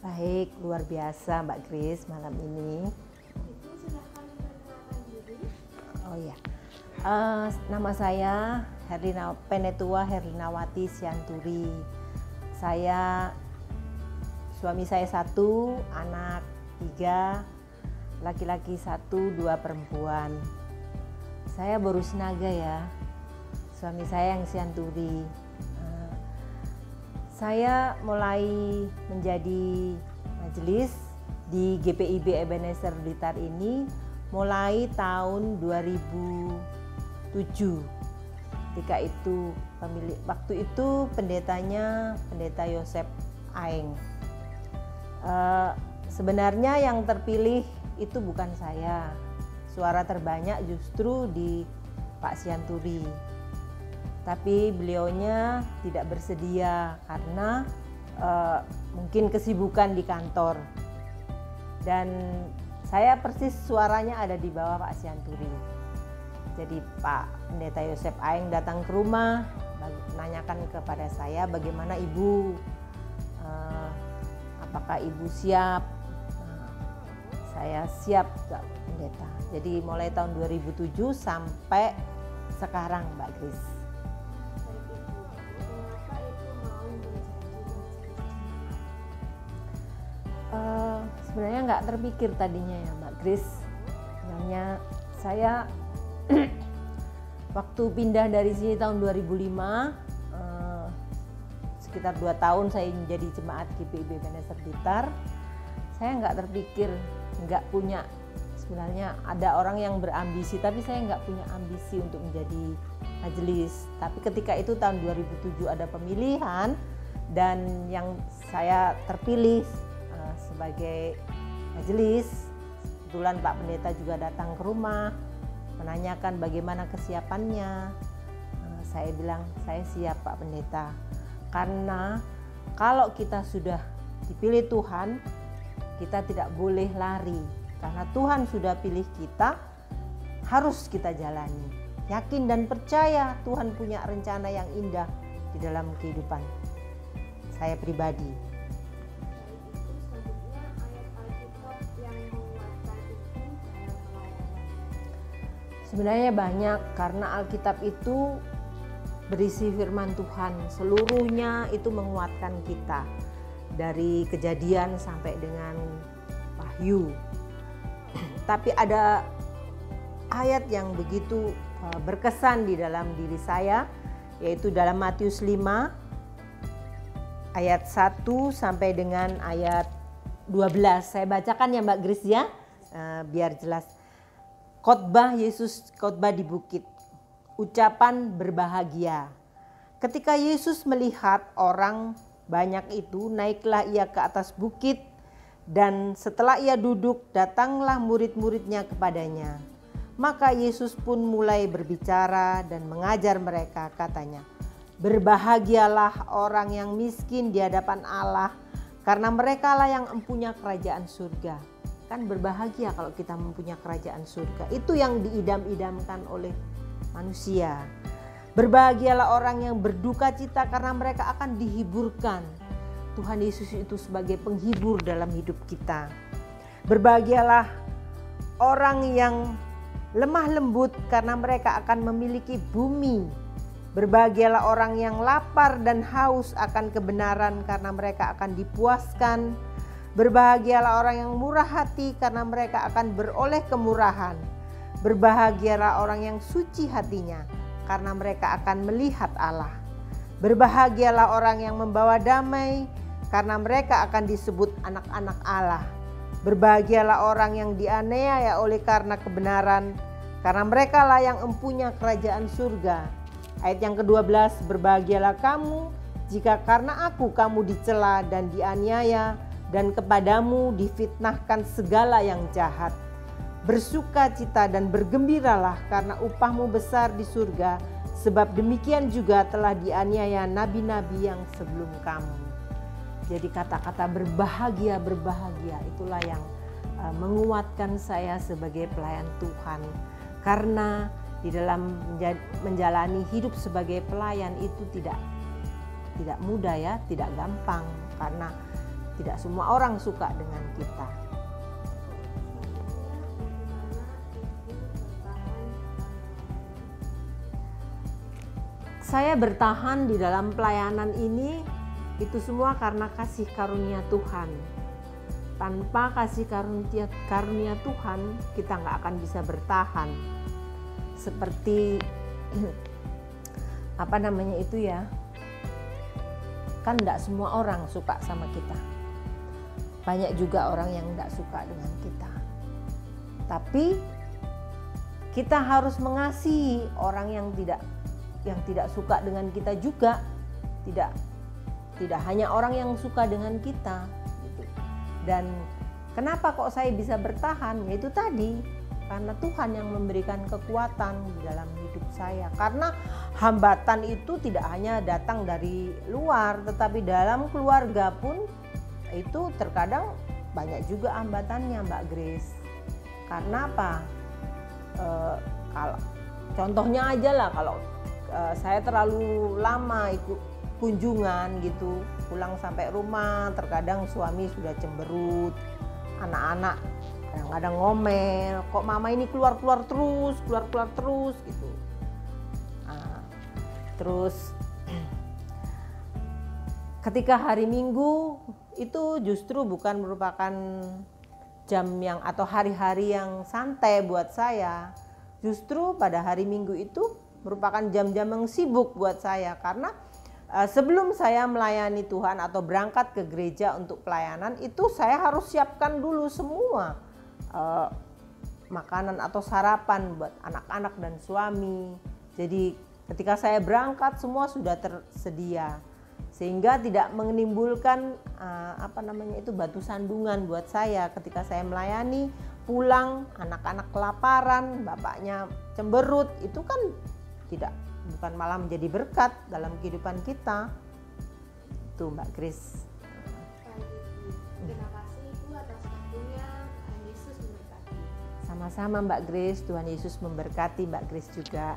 Baik, luar biasa Mbak Grace malam ini. Oh ya, nama saya Penetua Herlinawati Sianturi. Suami saya 1, anak 3, laki-laki 1, 2 perempuan. Saya baru Sinaga ya, suami saya yang Sianturi. Saya mulai menjadi majelis di GPIB Ebenezer Blitar ini mulai tahun 2007. Waktu itu pendetanya Pendeta Yosef Aeng. Sebenarnya yang terpilih itu bukan saya. Suara terbanyak justru di Pak Sianturi. Tapi beliaunya tidak bersedia karena mungkin kesibukan di kantor. Dan saya persis suaranya ada di bawah Pak Sianturi. Jadi Pak Pendeta Yosef Aeng datang ke rumah, menanyakan kepada saya bagaimana Ibu, apakah Ibu siap? Saya siap Pak Pendeta. Jadi mulai tahun 2007 sampai sekarang Mbak Grace. Sebenarnya nggak terpikir tadinya ya Mbak Grace. Sebenarnya saya waktu pindah dari sini tahun 2005, sekitar 2 tahun saya menjadi jemaat GPIB Ebenezer Blitar. Saya nggak terpikir, nggak punya, sebenarnya ada orang yang berambisi, tapi saya nggak punya ambisi untuk menjadi majelis. Tapi ketika itu tahun 2007 ada pemilihan dan yang saya terpilih sebagai majelis. Kebetulan Pak Pendeta juga datang ke rumah menanyakan bagaimana kesiapannya. Saya bilang saya siap Pak Pendeta, karena kalau kita sudah dipilih Tuhan, kita tidak boleh lari, karena Tuhan sudah pilih kita, harus kita jalani. Yakin dan percaya Tuhan punya rencana yang indah di dalam kehidupan saya pribadi. Sebenarnya banyak, karena Alkitab itu berisi firman Tuhan, seluruhnya itu menguatkan kita dari Kejadian sampai dengan Wahyu. Tapi ada ayat yang begitu berkesan di dalam diri saya, yaitu dalam Matius 5 ayat 1 sampai dengan ayat 12. Saya bacakan ya Mbak Grace ya, biar jelas. Khotbah Yesus, khotbah di bukit. Ucapan berbahagia. Ketika Yesus melihat orang banyak itu, naiklah ia ke atas bukit, dan setelah ia duduk, datanglah murid-muridnya kepadanya. Maka Yesus pun mulai berbicara dan mengajar mereka, katanya, "Berbahagialah orang yang miskin di hadapan Allah, karena merekalah yang empunya kerajaan surga." Kan berbahagia kalau kita mempunyai kerajaan surga. Itu yang diidam-idamkan oleh manusia. Berbahagialah orang yang berduka cita, karena mereka akan dihiburkan. Tuhan Yesus itu sebagai penghibur dalam hidup kita. Berbahagialah orang yang lemah lembut, karena mereka akan memiliki bumi. Berbahagialah orang yang lapar dan haus akan kebenaran, karena mereka akan dipuaskan. Berbahagialah orang yang murah hati, karena mereka akan beroleh kemurahan. Berbahagialah orang yang suci hatinya, karena mereka akan melihat Allah. Berbahagialah orang yang membawa damai, karena mereka akan disebut anak-anak Allah. Berbahagialah orang yang dianiaya oleh karena kebenaran, karena mereka lah yang empunya kerajaan surga. Ayat yang ke-12, berbahagialah kamu jika karena aku kamu dicela dan dianiaya, dan kepadamu difitnahkan segala yang jahat. Bersukacita dan bergembiralah, karena upahmu besar di surga, sebab demikian juga telah dianiaya nabi-nabi yang sebelum kamu. Jadi kata-kata berbahagia itulah yang menguatkan saya sebagai pelayan Tuhan. Karena di dalam menjalani hidup sebagai pelayan itu tidak mudah ya, tidak gampang, karena Tidak semua orang suka dengan kita. Saya bertahan di dalam pelayanan ini itu semua karena kasih karunia Tuhan. Tanpa kasih karunia Tuhan, kita nggak akan bisa bertahan. Seperti apa namanya itu ya, kan nggak semua orang suka sama kita. Banyak juga orang yang nggak suka dengan kita. Tapi kita harus mengasihi orang yang tidak suka dengan kita juga. Tidak hanya orang yang suka dengan kita. Gitu. Dan kenapa kok saya bisa bertahan? Yaitu tadi, karena Tuhan yang memberikan kekuatan di dalam hidup saya. Karena hambatan itu tidak hanya datang dari luar, tetapi dalam keluarga pun itu terkadang banyak juga hambatannya, Mbak Grace. Karena apa? Kalau contohnya aja lah, kalau saya terlalu lama ikut kunjungan gitu, pulang sampai rumah terkadang suami sudah cemberut, anak-anak kadang-kadang ngomel, kok mama ini keluar terus gitu. Nah, terus ketika hari Minggu itu justru bukan merupakan jam yang atau hari-hari yang santai buat saya. Justru pada hari Minggu itu merupakan jam-jam yang sibuk buat saya, karena sebelum saya melayani Tuhan atau berangkat ke gereja untuk pelayanan itu saya harus siapkan dulu semua makanan atau sarapan buat anak-anak dan suami. Jadi ketika saya berangkat semua sudah tersedia, sehingga tidak menimbulkan batu sandungan buat saya ketika saya melayani. Pulang anak-anak kelaparan, bapaknya cemberut, itu kan bukan malah menjadi berkat dalam kehidupan kita. Itu Mbak Grace. Terima kasih Ibu atas waktunya. Tuhan Yesus memberkati. Sama-sama Mbak Grace, Tuhan Yesus memberkati Mbak Grace juga.